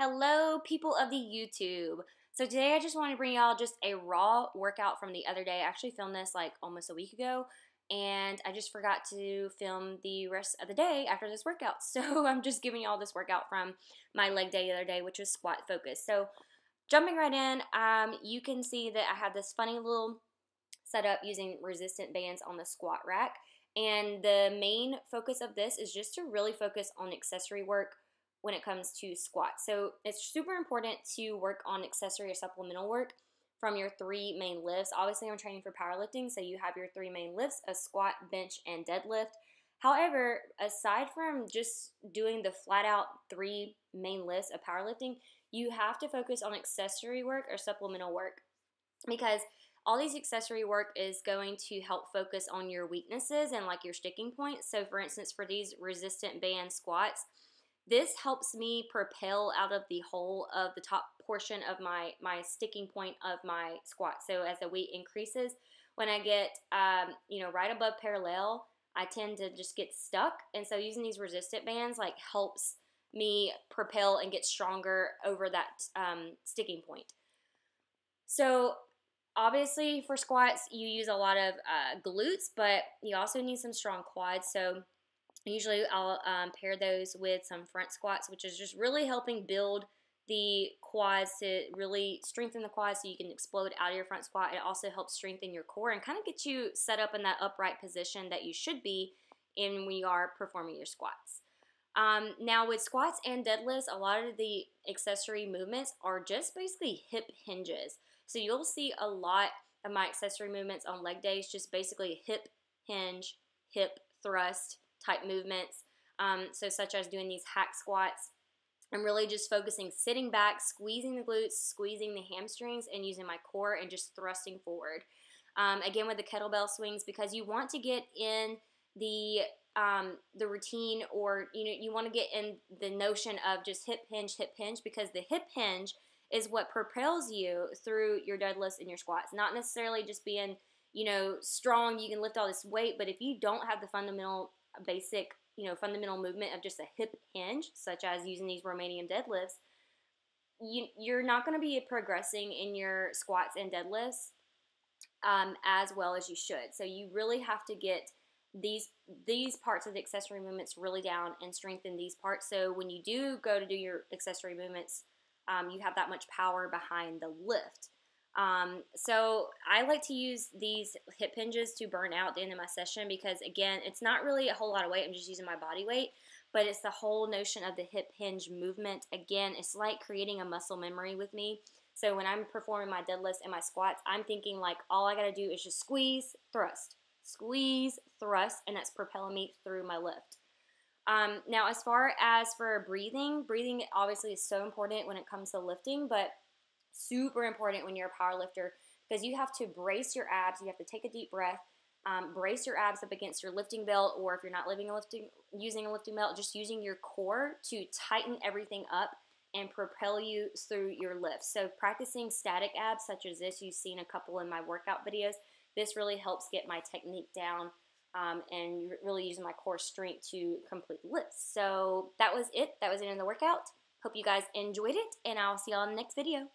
Hello, people of the YouTube. So today I just want to bring y'all just a raw workout from the other day. I actually filmed this like almost a week ago, and I just forgot to film the rest of the day after this workout. So I'm just giving y'all this workout from my leg day the other day, which was squat focused. So jumping right in, you can see that I have this funny little setup using resistant bands on the squat rack. And the main focus of this is just to really focus on accessory work when it comes to squats. So it's super important to work on accessory or supplemental work from your three main lifts. Obviously, I'm training for powerlifting, so you have your three main lifts: a squat, bench, and deadlift. However, aside from just doing the flat out three main lifts of powerlifting, you have to focus on accessory work or supplemental work, because all these accessory work is going to help focus on your weaknesses and like your sticking points. So for instance, for these resistant band squats, this helps me propel out of the hole of the top portion of my sticking point of my squat. So as the weight increases, when I get right above parallel, I tend to just get stuck. And so using these resistant bands like helps me propel and get stronger over that sticking point. So obviously for squats, you use a lot of glutes, but you also need some strong quads. So usually I'll pair those with some front squats, which is just really helping build the quads to really strengthen the quads so you can explode out of your front squat. It also helps strengthen your core and kind of get you set up in that upright position that you should be in when you are performing your squats. Now with squats and deadlifts, a lot of the accessory movements are just basically hip hinges. So you'll see a lot of my accessory movements on leg days, just basically hip hinge, hip thrust type movements. So such as doing these hack squats. I'm really just focusing sitting back, squeezing the glutes, squeezing the hamstrings, and using my core and just thrusting forward. Again, with the kettlebell swings, because you want to get in the routine, or you want to get in the notion of just hip hinge, because the hip hinge is what propels you through your deadlifts and your squats. Not necessarily just being, strong, you can lift all this weight, but if you don't have the fundamental movement of just a hip hinge, such as using these Romanian deadlifts, you're not going to be progressing in your squats and deadlifts as well as you should. So you really have to get these parts of the accessory movements really down and strengthen these parts. So when you do go to do your accessory movements, you have that much power behind the lift. So I like to use these hip hinges to burn out at the end of my session, because again, it's not really a whole lot of weight. I'm just using my body weight, but it's the whole notion of the hip hinge movement. Again, it's like creating a muscle memory with me. So when I'm performing my deadlifts and my squats, I'm thinking like all I got to do is just squeeze, thrust, and that's propelling me through my lift. Now, as far as for breathing obviously is so important when it comes to lifting, but super important when you're a power lifter, because you have to brace your abs. You have to take a deep breath, brace your abs up against your lifting belt, or if you're not using a lifting belt, just using your core to tighten everything up and propel you through your lifts. So practicing static abs such as this, you've seen a couple in my workout videos, this really helps get my technique down and really using my core strength to complete the lifts. So that was it. That was it in the workout. Hope you guys enjoyed it, and I'll see y'all in the next video.